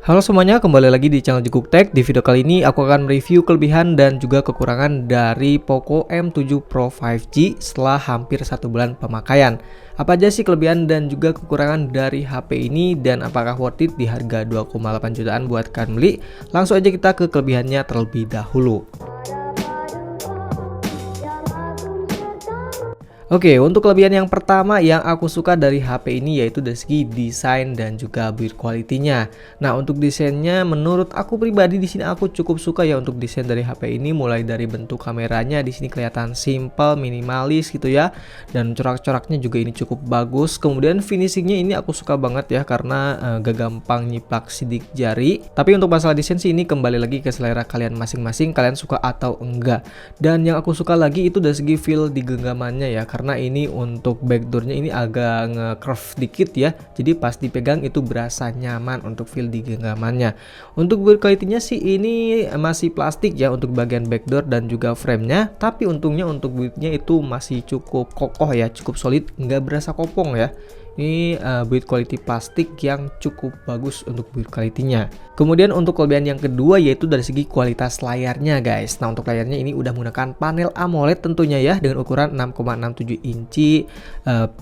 Halo semuanya, kembali lagi di channel Jukuk Tech. Di video kali ini aku akan mereview kelebihan dan juga kekurangan dari Poco M7 Pro 5G setelah hampir 1 bulan pemakaian. Apa aja sih kelebihan dan juga kekurangan dari HP ini dan apakah worth it di harga 2,8 jutaan buat kalian beli? Langsung aja kita ke kelebihannya terlebih dahulu. Oke, untuk kelebihan yang pertama yang aku suka dari HP ini yaitu dari segi desain dan juga build quality-nya. Nah, untuk desainnya menurut aku pribadi di sini aku cukup suka ya untuk desain dari HP ini, mulai dari bentuk kameranya di sini kelihatan simple, minimalis gitu ya. Dan corak-coraknya juga ini cukup bagus. Kemudian finishingnya ini aku suka banget ya karena gak gampang nyiplak sidik jari. Tapi untuk masalah desain sih ini kembali lagi ke selera kalian masing-masing, kalian suka atau enggak. Dan yang aku suka lagi itu dari segi feel di genggamannya ya, karena ini untuk backdoornya ini agak nge-curve dikit ya, jadi pas dipegang itu berasa nyaman untuk feel di genggamannya. Untuk build quality-nya sih ini masih plastik ya untuk bagian backdoor dan juga frame-nya, tapi untungnya untuk build-nya itu masih cukup kokoh ya, cukup solid, nggak berasa kopong ya. Ini build quality plastik yang cukup bagus untuk build quality-nya. Kemudian untuk kelebihan yang kedua yaitu dari segi kualitas layarnya guys. Nah, untuk layarnya ini udah menggunakan panel AMOLED tentunya ya, dengan ukuran 6,67 inci.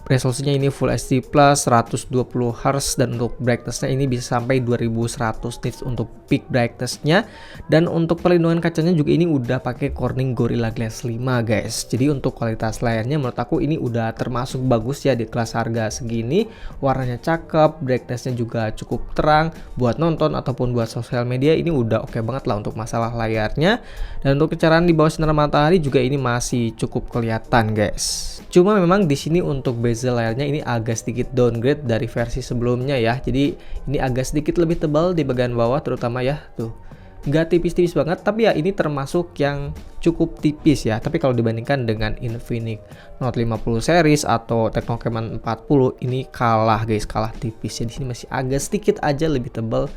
Resolusinya ini Full HD Plus 120 Hz, dan untuk brightness-nya ini bisa sampai 2100 nits untuk peak brightness-nya. Dan untuk perlindungan kacanya juga ini udah pakai Corning Gorilla Glass 5 guys. Jadi untuk kualitas layarnya menurut aku ini udah termasuk bagus ya di kelas harga segini. Warnanya cakep, brightness-nya juga cukup terang buat nonton ataupun buat sosial media, ini udah oke banget lah untuk masalah layarnya. Dan untuk kecerahan di bawah sinar matahari juga ini masih cukup kelihatan guys. Cuma memang di sini untuk bezel layarnya ini agak sedikit downgrade dari versi sebelumnya ya. Jadi ini agak sedikit lebih tebal di bagian bawah terutama ya, tuh. Nggak tipis-tipis banget, tapi ya ini termasuk yang cukup tipis ya. Tapi kalau dibandingkan dengan Infinix Note 50 series atau Tecnocamon 40, ini kalah guys, kalah tipis ya. Di sini masih agak sedikit aja lebih tebal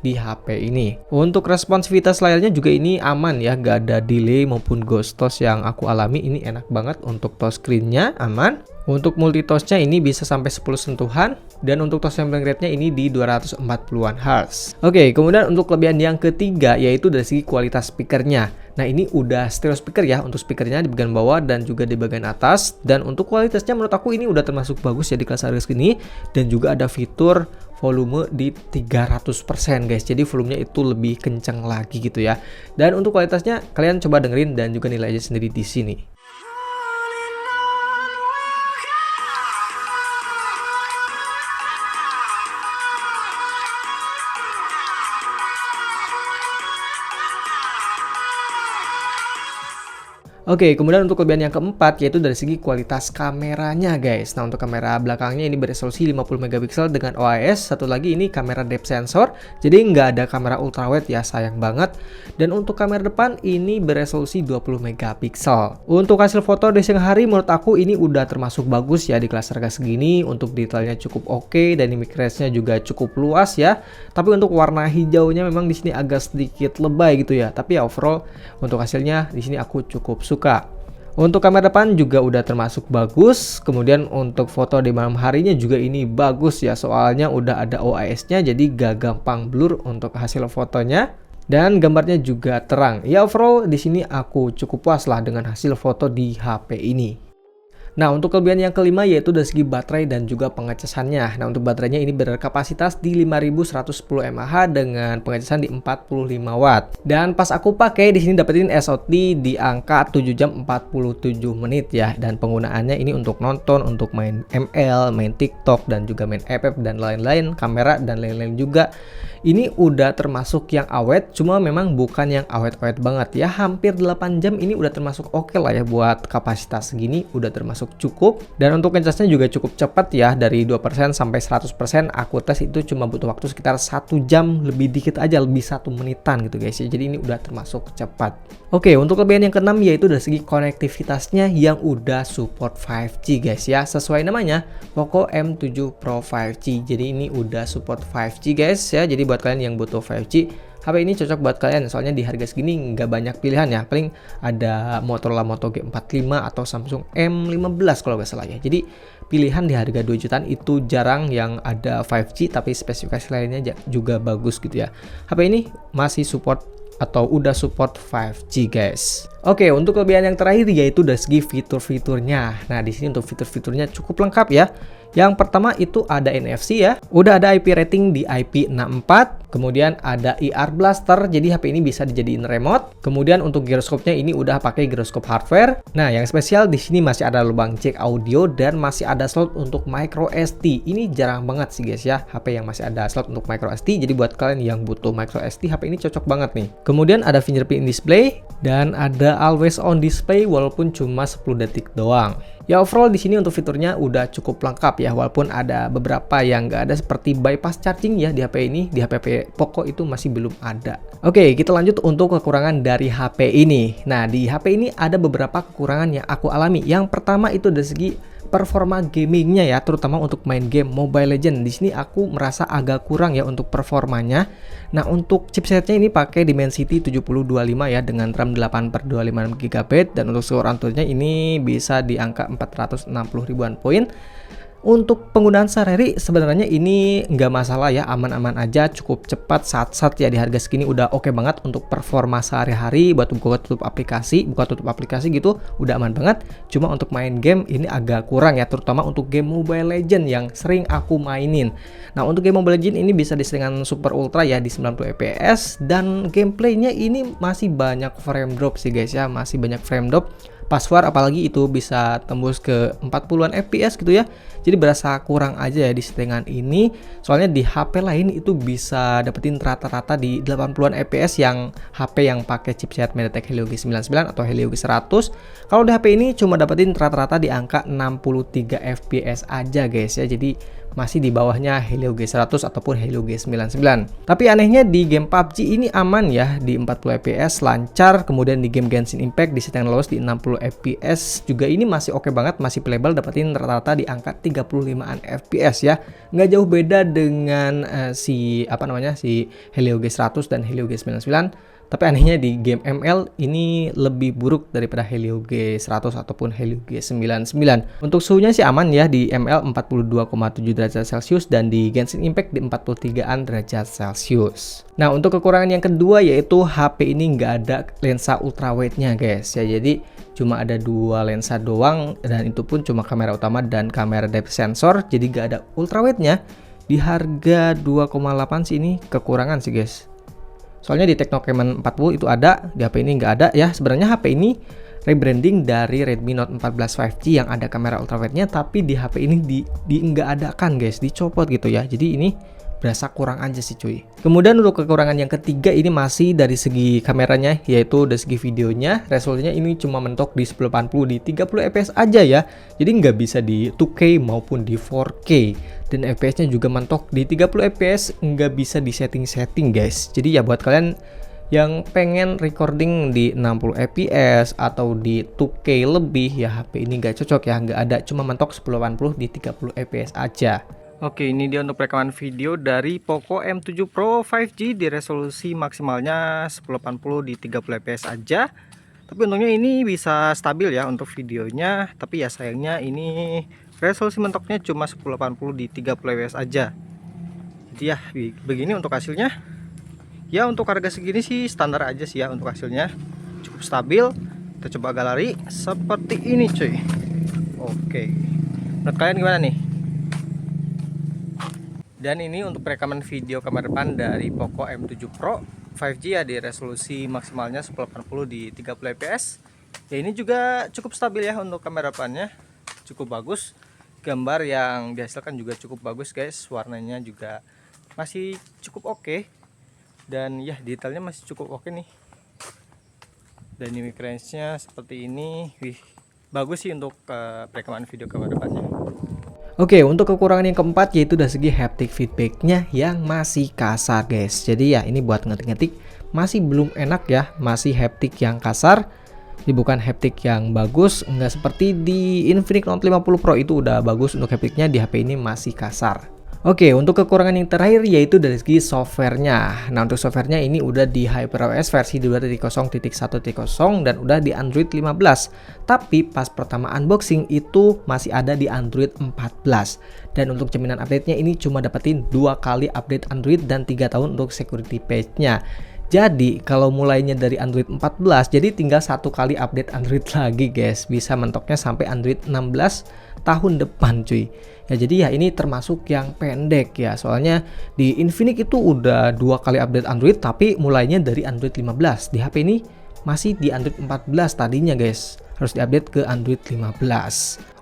di HP ini. Untuk responsivitas layarnya juga ini aman ya, gak ada delay maupun ghost touch yang aku alami. Ini enak banget. Untuk touchscreen-nya aman. Untuk multitouch-nya ini bisa sampai 10 sentuhan, dan untuk touch sampling rate-nya ini di 240-an Hz. Oke, kemudian untuk kelebihan yang ketiga yaitu dari segi kualitas speakernya. Nah, ini udah stereo speaker ya untuk speakernya di bagian bawah dan juga di bagian atas, dan untuk kualitasnya menurut aku ini udah termasuk bagus ya di kelas harga segini. Dan juga ada fitur volume di 300% guys, jadi volumenya itu lebih kencang lagi gitu ya. Dan untuk kualitasnya kalian coba dengerin dan juga nilai aja sendiri di sini. Oke, kemudian untuk kelebihan yang keempat yaitu dari segi kualitas kameranya guys. Nah, untuk kamera belakangnya ini beresolusi 50 megapiksel dengan OIS. Satu lagi ini kamera depth sensor, jadi nggak ada kamera ultrawide ya, sayang banget. Dan untuk kamera depan ini beresolusi 20 megapiksel. Untuk hasil foto di siang hari menurut aku ini udah termasuk bagus ya di kelas harga segini. Untuk detailnya cukup oke, dynamic range-nya juga cukup luas ya. Tapi untuk warna hijaunya memang di sini agak sedikit lebay gitu ya. Tapi ya overall untuk hasilnya di sini aku cukup suka. Untuk kamera depan juga udah termasuk bagus. Kemudian untuk foto di malam harinya juga ini bagus ya, soalnya udah ada OIS-nya jadi gak gampang blur untuk hasil fotonya. Dan gambarnya juga terang. Ya overall di sini aku cukup puas lah dengan hasil foto di HP ini. Nah, untuk kelebihan yang kelima yaitu dari segi baterai dan juga pengecasannya. Nah, untuk baterainya ini berkapasitas di 5110 mAh dengan pengecasan di 45 watt. Dan pas aku pakai di sini dapetin SOT di angka 7 jam 47 menit ya. Dan penggunaannya ini untuk nonton, untuk main ML, main TikTok dan juga main FF dan lain-lain, kamera dan lain-lain juga. Ini udah termasuk yang awet, cuma memang bukan yang awet-awet banget ya. Hampir 8 jam ini udah termasuk oke lah ya, buat kapasitas segini udah termasuk cukup. Dan untuk ngecasnya juga cukup cepat ya, dari 2% sampai 100% aku tes itu cuma butuh waktu sekitar 1 jam lebih dikit aja, lebih 1 menitan gitu guys ya. Jadi ini udah termasuk cepat. Oke, untuk kelebihan yang keenam yaitu dari segi konektivitasnya yang udah support 5G guys ya. Sesuai namanya, Poco M7 Pro 5G. Jadi ini udah support 5G guys ya. Jadi buat kalian yang butuh 5G HP ini cocok buat kalian, soalnya di harga segini nggak banyak pilihan ya. Paling ada Motorola Moto G45 atau Samsung M15 kalau nggak salah ya. Jadi pilihan di harga 2 jutaan itu jarang yang ada 5G tapi spesifikasi lainnya juga bagus gitu ya. HP ini masih support atau udah support 5G guys. Oke, untuk kelebihan yang terakhir yaitu dari segi fitur-fiturnya. Nah, di sini untuk fitur-fiturnya cukup lengkap ya. Yang pertama itu ada NFC ya. Udah ada IP rating di IP64. Kemudian ada IR Blaster, jadi HP ini bisa dijadiin remote. Kemudian untuk giroskopnya ini udah pakai giroskop hardware. Nah, yang spesial di sini masih ada lubang jack audio dan masih ada slot untuk micro SD. Ini jarang banget sih guys ya, HP yang masih ada slot untuk micro SD. Jadi buat kalian yang butuh micro SD, HP ini cocok banget nih. Kemudian ada fingerprint display dan ada always on display walaupun cuma 10 detik doang. Ya overall di sini untuk fiturnya udah cukup lengkap ya, walaupun ada beberapa yang nggak ada seperti bypass charging ya di HP ini. Di HP Poco itu masih belum ada. Oke, kita lanjut untuk kekurangan dari HP ini. Nah, di HP ini ada beberapa kekurangan yang aku alami. Yang pertama itu dari segi performa gamingnya ya, terutama untuk main game Mobile Legends. Di sini aku merasa agak kurang ya untuk performanya. Nah, untuk chipsetnya ini pakai Dimensity 7025 ya dengan RAM 8/256 GB dan untuk skor Antutunya ini bisa di angka 460 ribuan poin. Untuk penggunaan sehari-hari sebenarnya ini nggak masalah ya, aman-aman aja, cukup cepat, sat-sat ya, di harga segini udah oke banget untuk performa sehari-hari buat buka tutup aplikasi gitu udah aman banget. Cuma untuk main game ini agak kurang ya, terutama untuk game Mobile Legends yang sering aku mainin. Nah, untuk game Mobile Legends ini bisa diselingan super ultra ya di 90 fps dan gameplaynya ini masih banyak frame drop sih guys ya, masih banyak frame drop. Password apalagi itu bisa tembus ke 40-an fps gitu ya. Jadi berasa kurang aja ya di settingan ini. Soalnya di HP lain itu bisa dapetin rata-rata di 80-an fps yang HP yang pakai chipset MediaTek Helio G99 atau Helio G100. Kalau di HP ini cuma dapetin rata-rata di angka 63 fps aja guys ya. Jadi masih di bawahnya Helio G100 ataupun Helio G99. Tapi anehnya di game PUBG ini aman ya di 40 fps lancar. Kemudian di game Genshin Impact di settingan lolos di 60 fps juga ini masih oke banget, masih playable, dapetin rata-rata di angka 35an fps ya. Nggak jauh beda dengan si Helio G100 dan Helio G99. Tapi anehnya di game ML ini lebih buruk daripada Helio G100 ataupun Helio G99. Untuk suhunya sih aman ya, di ML 42,7 derajat Celcius dan di Genshin Impact di 43an derajat Celcius. Nah, untuk kekurangan yang kedua yaitu HP ini nggak ada lensa ultrawide-nya guys ya. Jadi cuma ada 2 lensa doang dan itu pun cuma kamera utama dan kamera depth sensor. Jadi nggak ada ultrawide-nya. Di harga 2,8 sih ini kekurangan sih guys. Soalnya di Tecnocaman 40 itu ada, di HP ini nggak ada ya. Sebenarnya HP ini rebranding dari Redmi Note 14 5G yang ada kamera ultrawide-nya, tapi di HP ini nggak ada kan guys, dicopot gitu ya. Jadi ini berasa kurang aja sih cuy. Kemudian untuk kekurangan yang ketiga ini masih dari segi kameranya, yaitu dari segi videonya. Resolusinya ini cuma mentok di 1080 di 30 fps aja ya. Jadi nggak bisa di 2K maupun di 4K. Dan FPS-nya juga mentok di 30 fps, nggak bisa di setting-setting guys. Jadi ya buat kalian yang pengen recording di 60 fps atau di 2K lebih ya, HP ini nggak cocok ya, nggak ada, cuma mentok 1080 di 30 fps aja. Oke, ini dia untuk rekaman video dari Poco M7 Pro 5G di resolusi maksimalnya 1080 di 30 fps aja. Tapi untungnya ini bisa stabil ya untuk videonya, tapi ya sayangnya ini resolusi mentoknya cuma 1080 di 30 fps aja. Jadi ya begini untuk hasilnya. Ya untuk harga segini sih standar aja sih ya untuk hasilnya. Cukup stabil. Kita coba galeri seperti ini cuy. Oke. Menurut kalian gimana nih? Dan ini untuk perekaman video kamera depan dari Poco M7 Pro 5G ya di resolusi maksimalnya 1080 di 30 fps. Ya ini juga cukup stabil ya untuk kamera depannya. Cukup bagus. Gambar yang dihasilkan juga cukup bagus guys. Warnanya juga masih cukup oke. Dan ya detailnya masih cukup oke nih. Dynamic range-nya seperti ini. Wih, bagus sih untuk perekaman video kamera depannya. Oke, untuk kekurangan yang keempat yaitu dari segi haptic feedbacknya yang masih kasar guys. Jadi ya ini buat ngetik-ngetik masih belum enak ya, masih haptic yang kasar. Ini bukan haptic yang bagus, nggak seperti di Infinix Note 50 Pro itu udah bagus untuk hapticnya, di HP ini masih kasar. Oke, untuk kekurangan yang terakhir yaitu dari segi softwarenya. Nah, untuk softwarenya ini udah di HyperOS versi 2.0.1.0 dan udah di Android 15. Tapi pas pertama unboxing itu masih ada di Android 14. Dan untuk jaminan update-nya ini cuma dapetin 2 kali update Android dan 3 tahun untuk security patch-nya. Jadi kalau mulainya dari Android 14, jadi tinggal 1 kali update Android lagi guys. Bisa mentoknya sampai Android 16 tahun depan cuy. Ya jadi ya ini termasuk yang pendek ya. Soalnya di Infinix itu udah 2 kali update Android tapi mulainya dari Android 15. Di HP ini masih di Android 14 tadinya guys. Harus diupdate ke Android 15.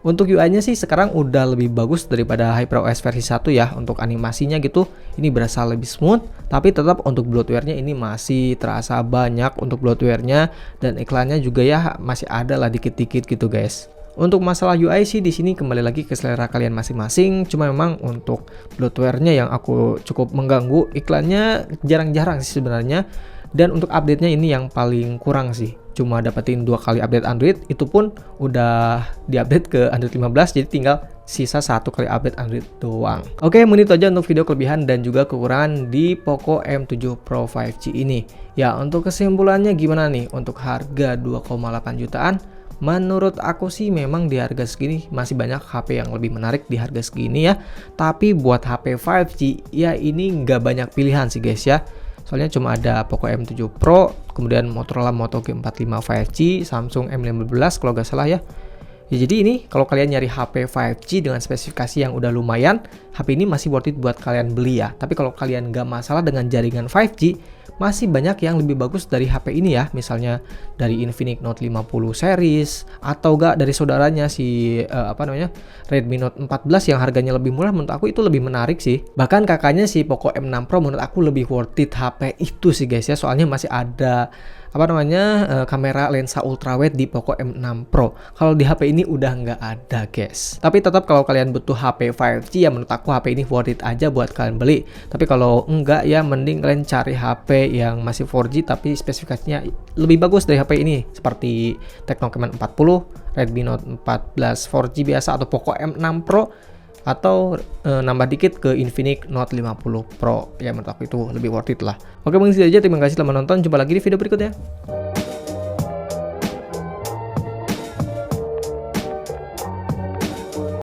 Untuk UI-nya sih sekarang udah lebih bagus daripada HyperOS versi 1 ya. Untuk animasinya gitu ini berasa lebih smooth, tapi tetap untuk bloatware-nya ini masih terasa banyak untuk bloatware-nya, dan iklannya juga ya masih ada lah dikit-dikit gitu guys. Untuk masalah UI sih di sini kembali lagi ke selera kalian masing-masing. Cuma memang untuk bloatware-nya yang aku cukup mengganggu, iklannya jarang-jarang sih sebenarnya. Dan untuk update-nya ini yang paling kurang sih. Cuma dapetin 2 kali update Android, itu pun udah diupdate ke Android 15, jadi tinggal sisa 1 kali update Android doang. Oke, mungkin itu aja untuk video kelebihan dan juga kekurangan di Poco M7 Pro 5G ini. Ya, untuk kesimpulannya gimana nih? Untuk harga 2,8 jutaan, menurut aku sih memang di harga segini masih banyak HP yang lebih menarik di harga segini ya. Tapi buat HP 5G ya ini nggak banyak pilihan sih guys ya. Soalnya cuma ada Poco M7 Pro, kemudian Motorola Moto G45 5G, Samsung M15 kalau nggak salah ya. Ya jadi ini kalau kalian nyari HP 5G dengan spesifikasi yang udah lumayan, HP ini masih worth it buat kalian beli ya. Tapi kalau kalian nggak masalah dengan jaringan 5G, masih banyak yang lebih bagus dari HP ini ya. Misalnya dari Infinix Note 50 series, atau enggak dari saudaranya si Redmi Note 14 yang harganya lebih murah. Menurut aku itu lebih menarik sih. Bahkan kakaknya si Poco M6 Pro menurut aku lebih worth it HP itu sih guys ya. Soalnya masih ada kamera lensa ultrawide di Poco M6 Pro. Kalau di HP ini udah nggak ada guys. Tapi tetap kalau kalian butuh HP 5G ya menurut aku HP ini worth it aja buat kalian beli. Tapi kalau enggak ya mending kalian cari HP yang masih 4G tapi spesifikasinya lebih bagus dari HP ini, seperti Tecno Camon 40, Redmi Note 14 4G biasa, atau Poco M6 Pro, atau nambah dikit ke Infinix Note 50 Pro. Ya menurut aku itu lebih worth it lah. Oke, mungkin segitu aja. Terima kasih telah menonton. Jumpa lagi di video berikutnya.